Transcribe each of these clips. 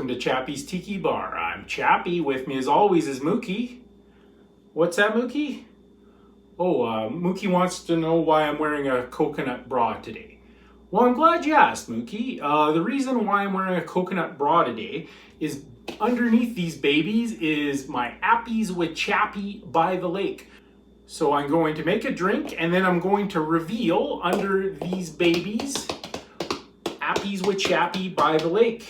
welcome to Chappy's Tiki Bar. I'm Chappy. With me as always is Mookie. What's that, Mookie? Mookie wants to know why I'm wearing a coconut bra today. Well, I'm glad you asked, Mookie. The reason why I'm wearing a coconut bra today is underneath these babies is my Appies with Chappy by the lake. So I'm going to make a drink and then I'm going to reveal under these babies Appies with Chappy by the lake.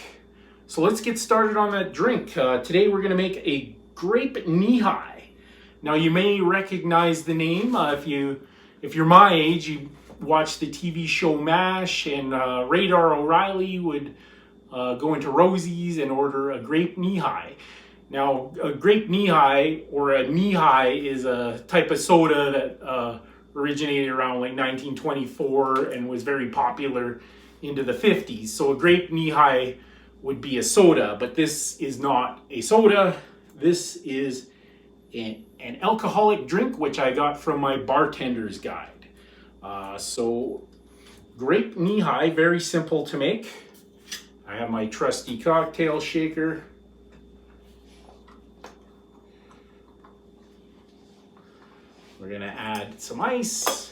So let's get started on that drink. Today we're going to make a Grape Nehi. Now you may recognize the name if you're my age. You watched the TV show MASH, and Radar O'Reilly would go into Rosie's and order a Grape Nehi. Now a Grape Nehi or a Nehi is a type of soda that originated around like 1924 and was very popular into the 50s. So a Grape Nehi would be a soda, but this is not a soda. This is an alcoholic drink, which I got from my bartender's guide. So Grape Nehi, very simple to make. I have my trusty cocktail shaker. We're gonna add some ice.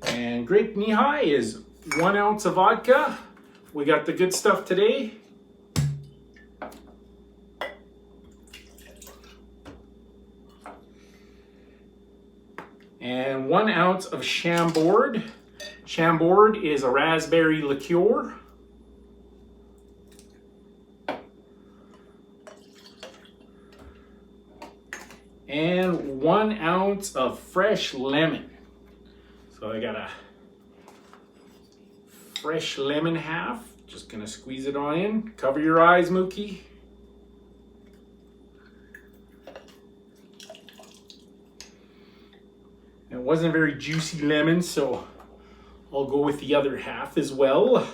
And Grape Nehi is 1 ounce of vodka. We got the good stuff today. And 1 ounce of Chambord. Chambord is a raspberry liqueur. And 1 ounce of fresh lemon. So I got a fresh lemon half. Just gonna squeeze it on in. Cover your eyes, Mookie. It wasn't a very juicy lemon, so I'll go with the other half as well.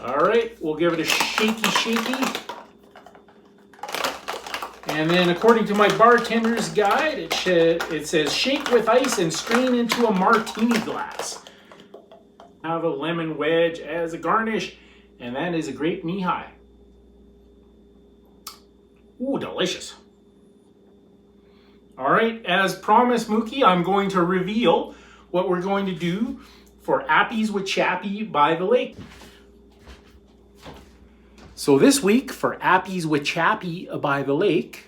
All right, we'll give it a shaky. And then according to my bartender's guide, it says shake with ice and strain into a martini glass. Have a lemon wedge as a garnish, and that is a Grape Nehi. Ooh, delicious. All right, as promised, Mookie, I'm going to reveal what we're going to do for Appies with Chappy by the lake. So this week for Appies with Chappy by the lake,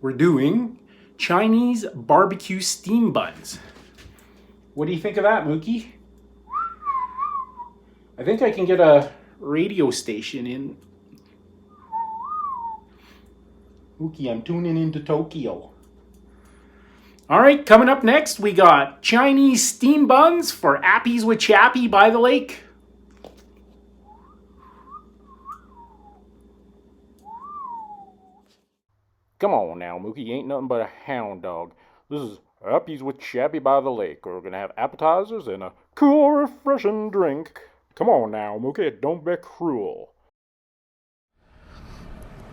we're doing Chinese barbecue steam buns. What do you think of that, Mookie? I think I can get a radio station in. Mookie, I'm tuning into Tokyo. All right, coming up next, we got Chinese steam buns for Appies with Chappy by the lake. Come on now, Mookie, ain't nothing but a hound dog. This is Appies with Chappy by the lake. We're gonna have appetizers and a cool, refreshing drink. Come on now, Mookie, don't be cruel.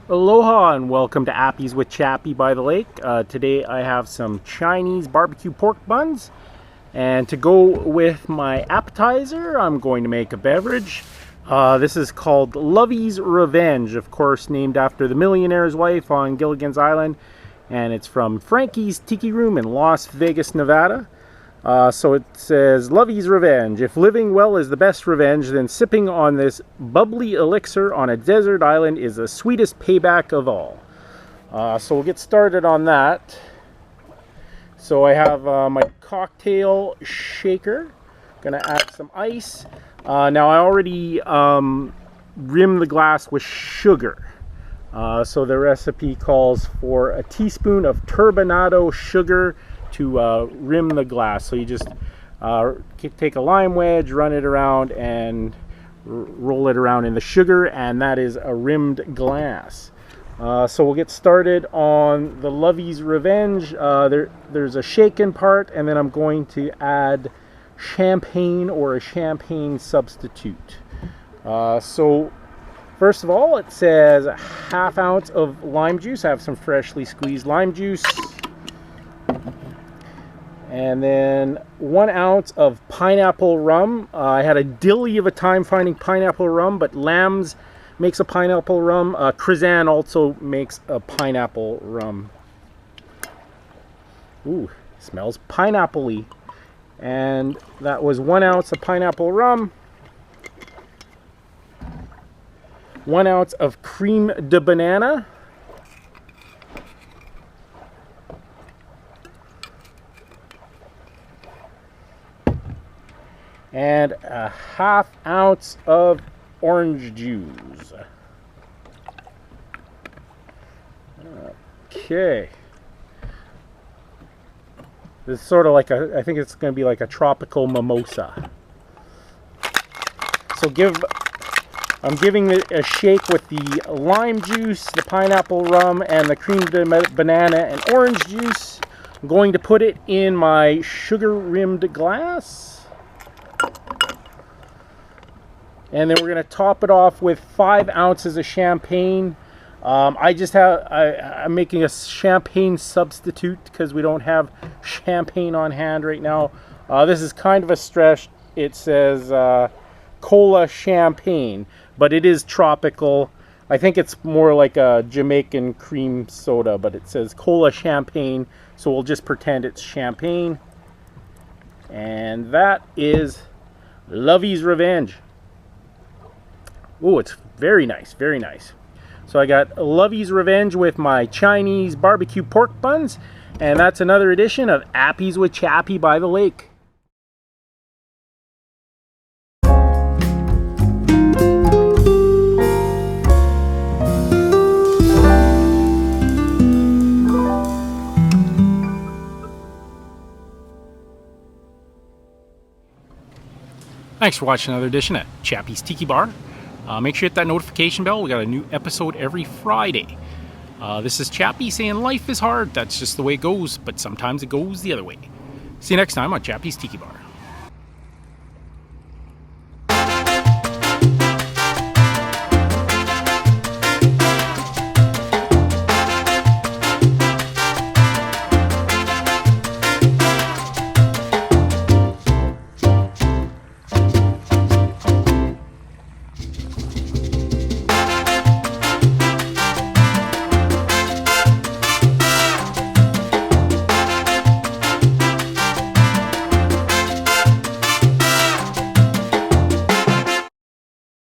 Aloha and welcome to Appies with Chappy by the lake. Today I have some Chinese barbecue pork buns. And to go with my appetizer, I'm going to make a beverage. This is called Lovey's Revenge, of course, named after the millionaire's wife on Gilligan's Island. And it's from Frankie's Tiki Room in Las Vegas, Nevada. So it says, Lovey's Revenge. If living well is the best revenge, then sipping on this bubbly elixir on a desert island is the sweetest payback of all. So we'll get started on that. So I have my cocktail shaker. Gonna add some ice. Now I already rimmed the glass with sugar. So the recipe calls for a teaspoon of turbinado sugar to rim the glass. So you just take a lime wedge, run it around, and roll it around in the sugar, and that is a rimmed glass. So we'll get started on the Lovey's Revenge. There's a shaken part, and then I'm going to add champagne or a champagne substitute. So first of all, it says a ½ ounce of lime juice. I have some freshly squeezed lime juice. And then 1 ounce of pineapple rum. I had a dilly of a time finding pineapple rum, but Lamb's makes a pineapple rum. Krizan also makes a pineapple rum. Ooh, smells pineapple-y. And that was 1 ounce of pineapple rum. 1 ounce of creme de banana. And a 1/2 ounce of orange juice. Okay. This is sort of like I think it's going to be like a tropical mimosa. So I'm giving it a shake with the lime juice, the pineapple rum, and the cream de banana and orange juice. I'm going to put it in my sugar-rimmed glass. And then we're going to top it off with 5 ounces of champagne. I'm making a champagne substitute because we don't have champagne on hand right now. This is kind of a stretch. It says cola champagne, but it is tropical. I think it's more like a Jamaican cream soda, but it says cola champagne, so we'll just pretend it's champagne. And that is Lovey's Revenge. Oh, it's very nice, very nice. So I got Lovey's Revenge with my Chinese barbecue pork buns, and that's another edition of Appies with Chappy by the Lake. Thanks for watching another edition at Chappy's Tiki Bar. Make sure you hit that notification bell. We got a new episode every Friday. This is Chappy saying life is hard. That's just the way it goes, but sometimes it goes the other way. See you next time on Chappy's Tiki Bar.